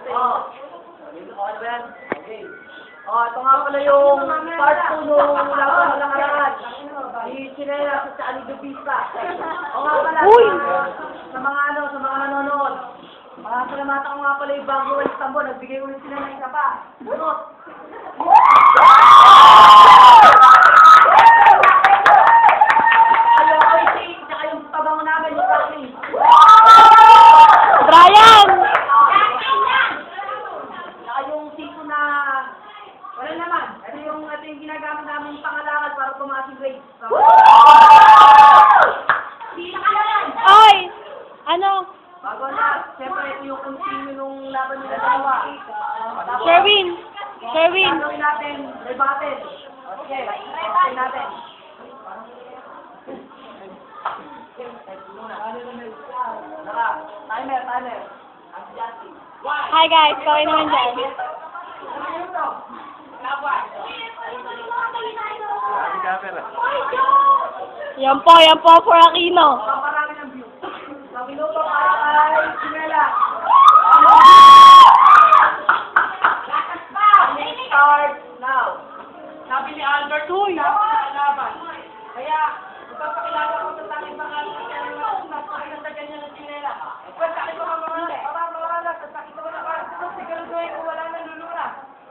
Okay. Ito nga pala yung part 2 nung laban ng nakaraan. Sinela sa Alidopista. Nga pala, sa mga nanonood. Salamatan ko nga pala yung bago ng Istanbul. Nagbigay ulit sila ng isa pa. Bunot! Tsaka yung tabango namin, yung Rocky. Brian! Tsaka yung sito na wala naman. Ito yung ginagamit namin pangalakad para tumaas yung grade. Oy! Ano? Bago na, siyempre ito yung continue nung laban nila dalawa. Sherwin! Sherwin! Gagawin natin, rebatted. Okay, rebatted natin. Timer. Hi guys, kawin naman dyan. Yan po, for Aquino. Paparami ng view. Sa minuto para kay Sinela. Start now. Sabi ni Albert, laban. Kaya, ipapakilala ko sa tanging pangalan ng Sinela. Napakaganda niya ng Sinela. Pwede tayo mamamala. Sakit naman ako. Siguraduhin ko wala nang lulura.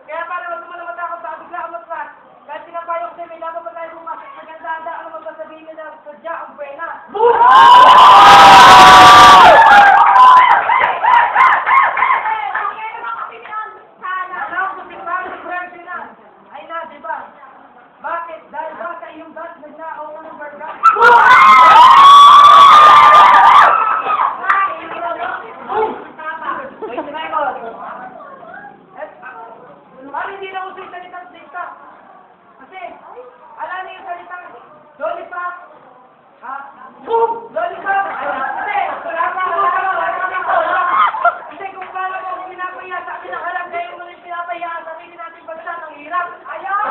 Kaya para wag mo naman ako sa bigla ang matras. Kahit sinapayo ko may laban pa tayo bumasok. Maganda, ano magsasabihin nila sadya ang buena. Ay na, diba? Bakit? Dahil ba sa iyong gas nagnakaw ko ng burger? Hindi na uso yung salitang dikta. Kasi, alam niyo yung salitang lollipop. Ha? Boom! Lollipop! Kasi, wala pa. Kasi kung paano mo pinapaya sa akin ang alam, dahil mo rin pinapaya sa sarili natin bansa ng hirap. Ayaw!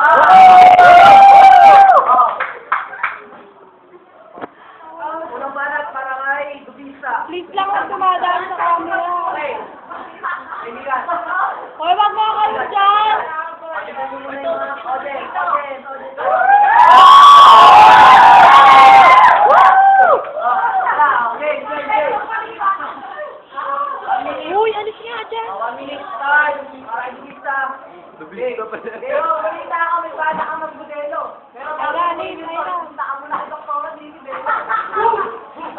Unang banat para kay Dubisa. Please lang ang tumadaan sa camera. Okay. Kaibigan. Hoy, wag mo kayo dyan! Uy, alis nga dyan! 1 minute start. Para isa. Pero balita ako, may bala ka magbudelo. Pero punta ka muna kay Doktora, hindi belo.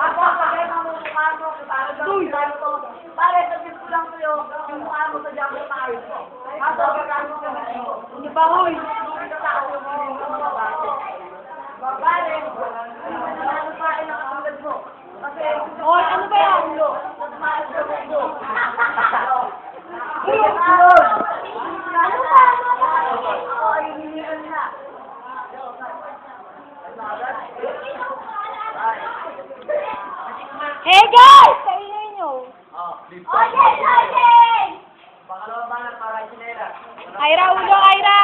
Ako, pagay mo mukha mo, para daw to. Pare, sabihin ko lang sa'yo, yung mukha mo sa jacket tayo. Kaso, pagkano ka na ito. Hindi pa, huy! Pare, ano pa rin ang kamagad mo? Kasi, Oy, ano ba yan? Tumaas sa mundo. Hey guys! Kainin nyo! Pangalawang banat para Sinela. Aira, ulo! Aira!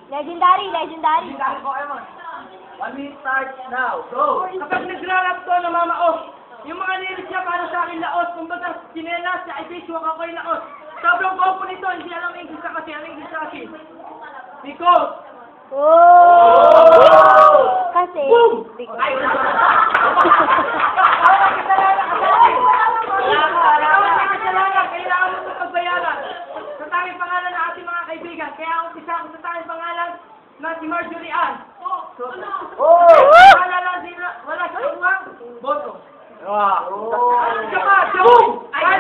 Legendary! 1 minute start now. Go! Kapag nagrarap to, namamaos. Yung mga lyrics niya para sa akin laos. Kumbaga, sinelas, sa isiswak ako'y laos. Sobrang kopo nito, hindi alam English na kasi. Ang English na kasi. Because. Oh! Kasi... Ay, kailangan mo sa pagbayaran. Sa tanging pangalan ng ating mga kaibigan. Kaya umpisa ako sa tanging pangalan na si Marjorie Ann. Wala sa uwang, boto. Carlo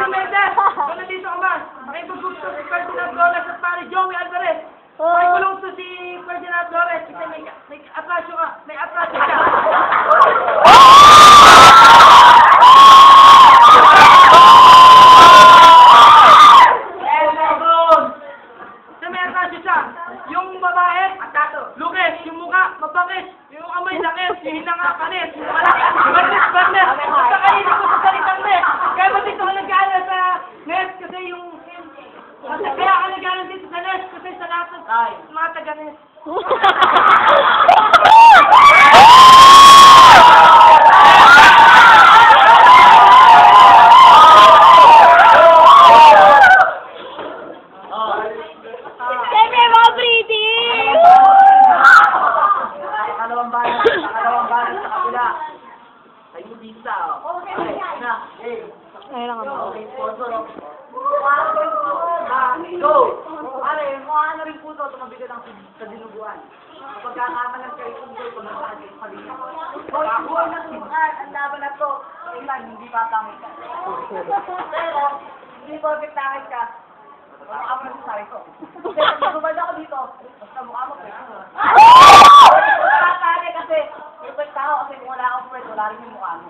Mendez, kung nandito ka man, makipaggusto si Ferdinand Flores at pare Joey Alvarez. Makipulong to si Ferdinand Flores kasi may atrasyo ka, may atrasyo ka. Sa may atrasyo siya, yung babae, lukis, yung mukha, mabangis, yung amay langis, yung hinanga kanis, yung barnes, basta kainin ko sa salitang net. Kaya ba dito ka nag-aaral sa net kasi yung... Kaya ka nag-aaral dito sa net kasi sa lahat ng mga taga-net. pizza. Okay, na. Ayun lang ako. Okay, sponsor. Go! Pare, mukha na rin po ito. Tumabi ka lang sa dinuguan. Pagkakamalan kayo kung doon, kung nasaan kayo sa linya. Pagkakuha na sinuhan, ang laban na to. Kailan, hindi papangit ka. Pero, hindi perfect takit ka. Wala ka mo na sabi ko. Kasi pag gumanda ako dito, basta mukha mo kayo. Pare kasi, perfect tao kasi kung wala akong friend, wala rin yung mukha mo.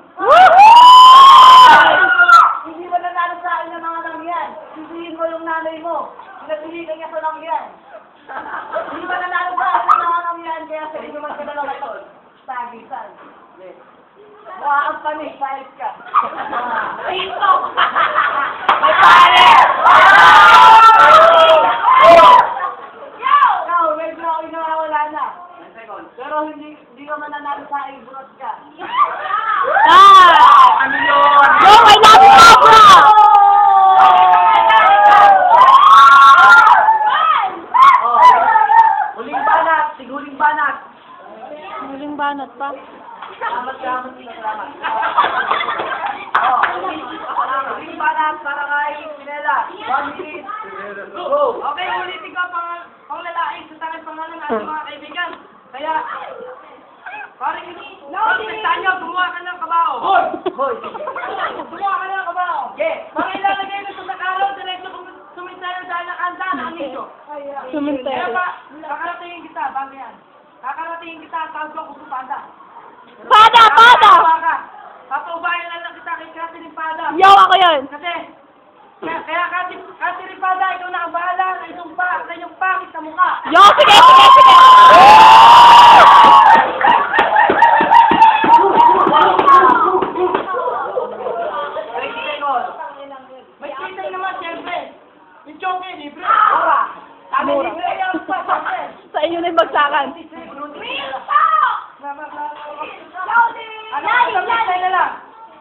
Hindi mo nanalo sa akin ng mga langyan. Sisihin mo yung nanay mo. Pinapiligan niya sa langyan. Hindi mo nanalo sa akin ng mga langyan, kaya sa inyo magkadala ka ito. Sagisan. Mukha kang panig, pahit ka. Rito! May pare! Ikaw, medyo ako inawawala na. Pero hindi ka mananalo sa akin, burat ka. Ano yun? Go, I love you, Papa! Huling banat, siguling banat. Muling banat pa. Salamat. Huling banat para kay Pinela. 1 minute. Go. Okay, ulitin ko pang lalaki sa takip pangalan natin mga kaibigan. Kaya, parang pagkaktaan nyo, gumawa ka ng kabaho. Hoy. Gumawa ka ng kabaho. Yeah. Para ilalagay mo sa sakaraw, diretso kung sumisero dahil nakanta na ang isyo. Kaya Sumintero. pa, kakaratingin kita, bago yan. Kakaratingin kita, tawag ko kung pada. Pada! Papaubayan lang kita kay Catherine Pada. Yo, ako yun! Kasi, kaya Catherine Pada, ikaw na ang bahala sa inyong pangit na mukha. Yo, sige! May kitay naman, siyempre. Yung choke, libre. Sabi Mura. libre yan pa, siyempre. Sa inyo na yung bagsakan. Ano, sabi na lang.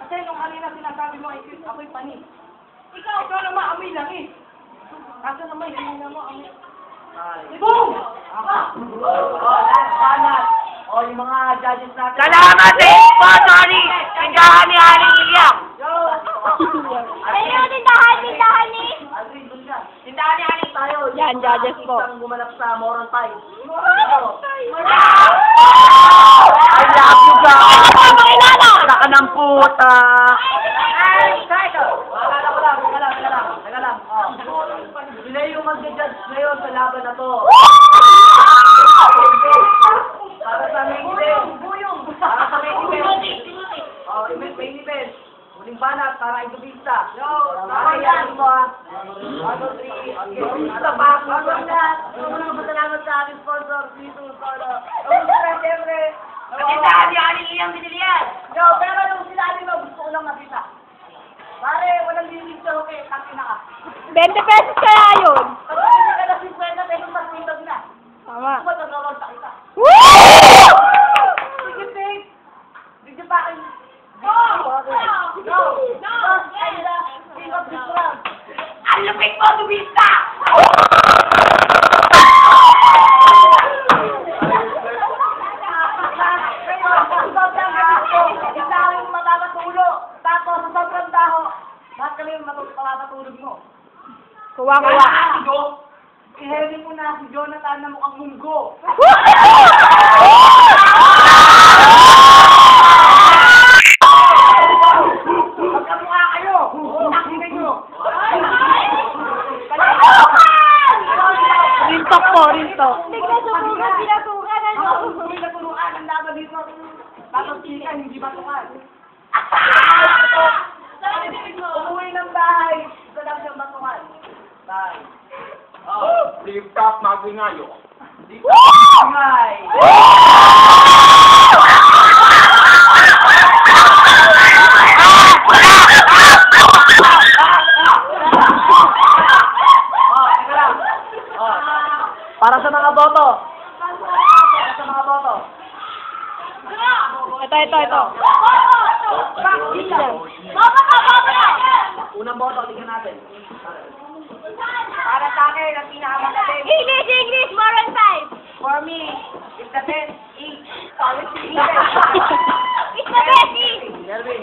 Kasi nung kanina sinasabi mo, ako'y panis. Ikaw naman, amoy lang eh. Kaso naman, hindi na mo amoy. Boom! Last banat. Yung mga judges natin. Salamat sa sponsor ni Tindahan ni Aling Iliam. Ayun, tindahan ni? Aldrin, dun ka. Tindahan ni Aling Tayo. Yan, judges po. Isang gumanap sa Moron Pie. I love you guys! Makilala! Saka ng puta. Teka lang. Sila yung mag-judge ngayon sa laban na to. Para sa main event. Para sa main event. Main event. Huling banat para Indubista. Nakayaan mo ha. 1, 2, 3. Indubista pa. Salamat sa ating sponsor. Dito, Solo. Siyempre. Tindahan ni Aling Iliam binili yan. Pero yung sinabi mo, gusto ko lang makita. Pare, walang lilig sa okay. Takin na ka. 20 pesos kaya yun. Kapag hindi ka na 50 pesos, mas mitag na. Tama. Kung ba't nag-roll sa kita? Woo! Sige, Pig. Bigyan pa akin. No! King of this round. Ang lupit mo, Dubista! Isang matapatulo. Tapos sa sobrang daho, lahat kami matapatulog mo. Kuha. Iheri mo na si Jonathan na mukhang munggo. Magkamukha kayo. Takinig nyo. Rintok po, rintok. May naturuan ang laban dito. Tapos chika, hindi batukan. Umuwi ng bahay. Ito lang siyang batukan. Bye. Flip top magingayo. Bye. Teka lang. Para sa mga boto. Ito. Unang boto, tingnan natin. Para sa akin, ang pinakamagaling. English, moral type. For me, it's the best. It's the best. It's the best. Derwin.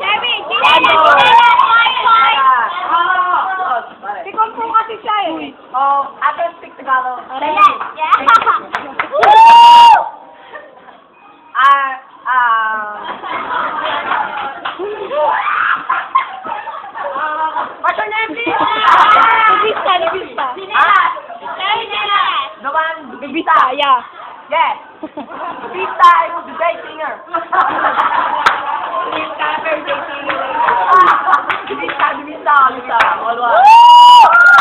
Yes. Pista is the great singer. Pista, very great singer. Pista. Always.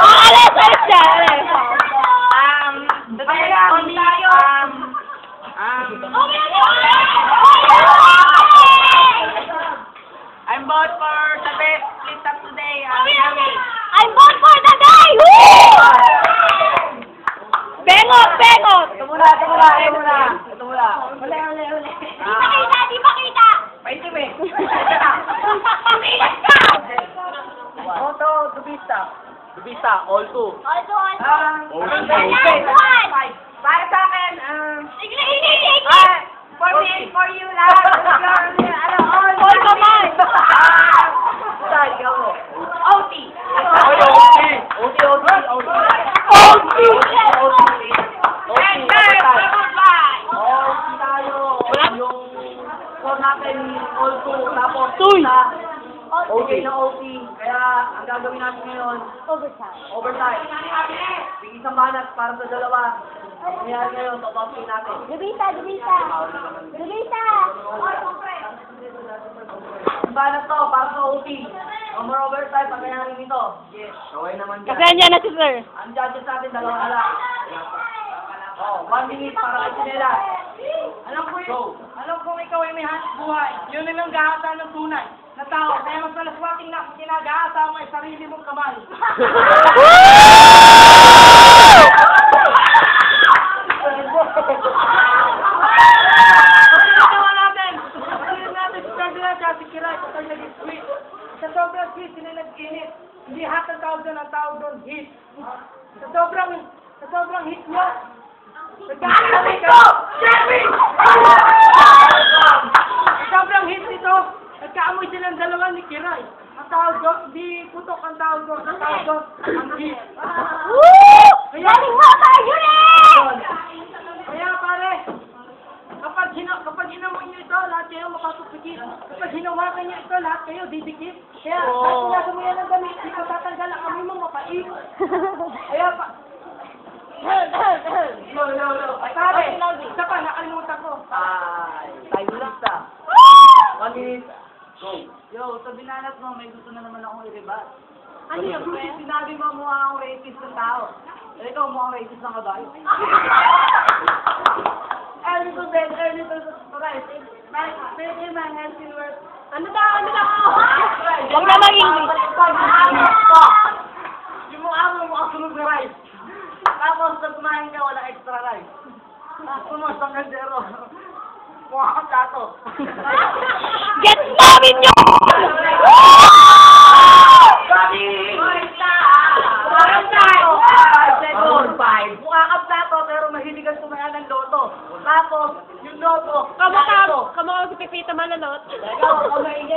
Alis siya, alis. Today, only, I'm vote for the best split up today. I'm born for the day! Woo! Bengot! Ito muna. Di ba kita? Paitim eh. Pamilas ka! Auto, Dubista, all two. Also, Para sa akin, Sige, hindi! for you lahat. All kamay! Sorry, ako. OT! Tuy! OT. Okay na OT. Kaya, ang gagawin natin ngayon, overtime. Isang banat para sa dalawa. Nangyari ngayon, top-up natin. Dubisa! Ang banat to, para sa OT. No more overtime, pag nangyari nito. Yes. Kaway naman dyan. Kasi nandiyan na si sir. Ang judges natin, dalawa na lang. 1 minute para kay nila. Alam kong ikaw ay may hanap buhay. Yun ay ang gahasa ng tunay na tao. Kaya mas malaswating na kinagahasa mo ay sarili mong kamay. Pagkakawa natin si Cardinal at si Kiray. Kapag naging sweet. Sa sobrang sweet, sila nag-init. Hindi hat ang tawag doon, ang tawag doon hit. Sa sobrang hit nyo, nagkakaroon ko! Sobrang hit nito, nagkaamoy silang dalawa ni Kiray. Ang tawag doon, di putok ang tawag doon, ang tawag doon, ang hit. Woo! Galing mo tayo yun eh! Kaya pare, kapag hinamoy nyo ito, lahat kayo mapapapikit. Kapag hinawakan nyo ito, lahat kayo didikit. Kaya, kahit nasa mo yan ang damit, di ko tatanggal ang amoy mo mapait. Kaya pa... No. Ay, pare, isa pa, nakalimutan ko. Time lista. 1 minute. Go. Yo, sa binanat mo, may gusto na naman akong i-rebat. Ano yun? Sinabi mo mukha akong rapist ng tao. Eh, ikaw mukhang rapist ng kabayo. Early to bed, early to rise. Pwede man, healthy work. Ano daw? Huwag na mag-English. Yung mukha mo sunod na rice. Tapos, pag kumain ka, wala extra rice. Tapos, ang kaldero. Mukha kang plato. Get namin yun! Mukha kang plato, pero mahilig kang tumayan ng loto. Tapos, yung loto, Kamukha si Pipita Manalot.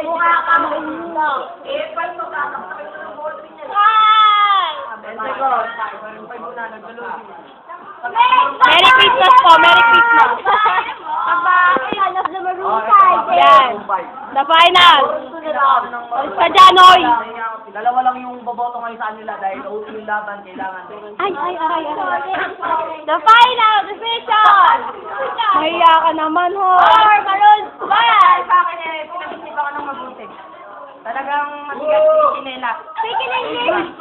mukha kang loto. Eh, pa ito, kakakakit ng boldrin niya. Merry Christmas po, Merry Christmas. Yan. The final. Sa Janoy. Dalawa lang yung boboto ngayon sa nila dahil OT yung laban, kailangan. Ay. The final decision. Mahiya ka naman, ho. Maroon. Sa akin eh, pinag-isipan ka ng mabuti. Talagang matigas yung kinela. Speak in English.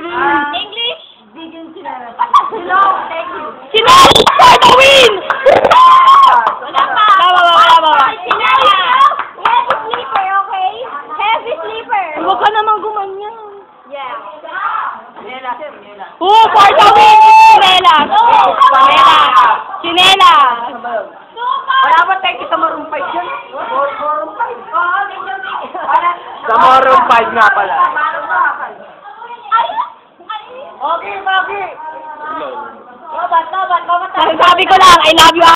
English. Bigyan sinela. Hello, thank you. Sinali for the win! Wala pa. Sinali. Heavy sleeper, okay? Heavy sleeper. Huwag ka naman gumanyan. Yeah. For the win! Sinela. Wala ba tayo kita marumpay dyan? Marumpay? Oo, Sa Moron 5 nga pala. Okay. Sabi ko lang, I love you.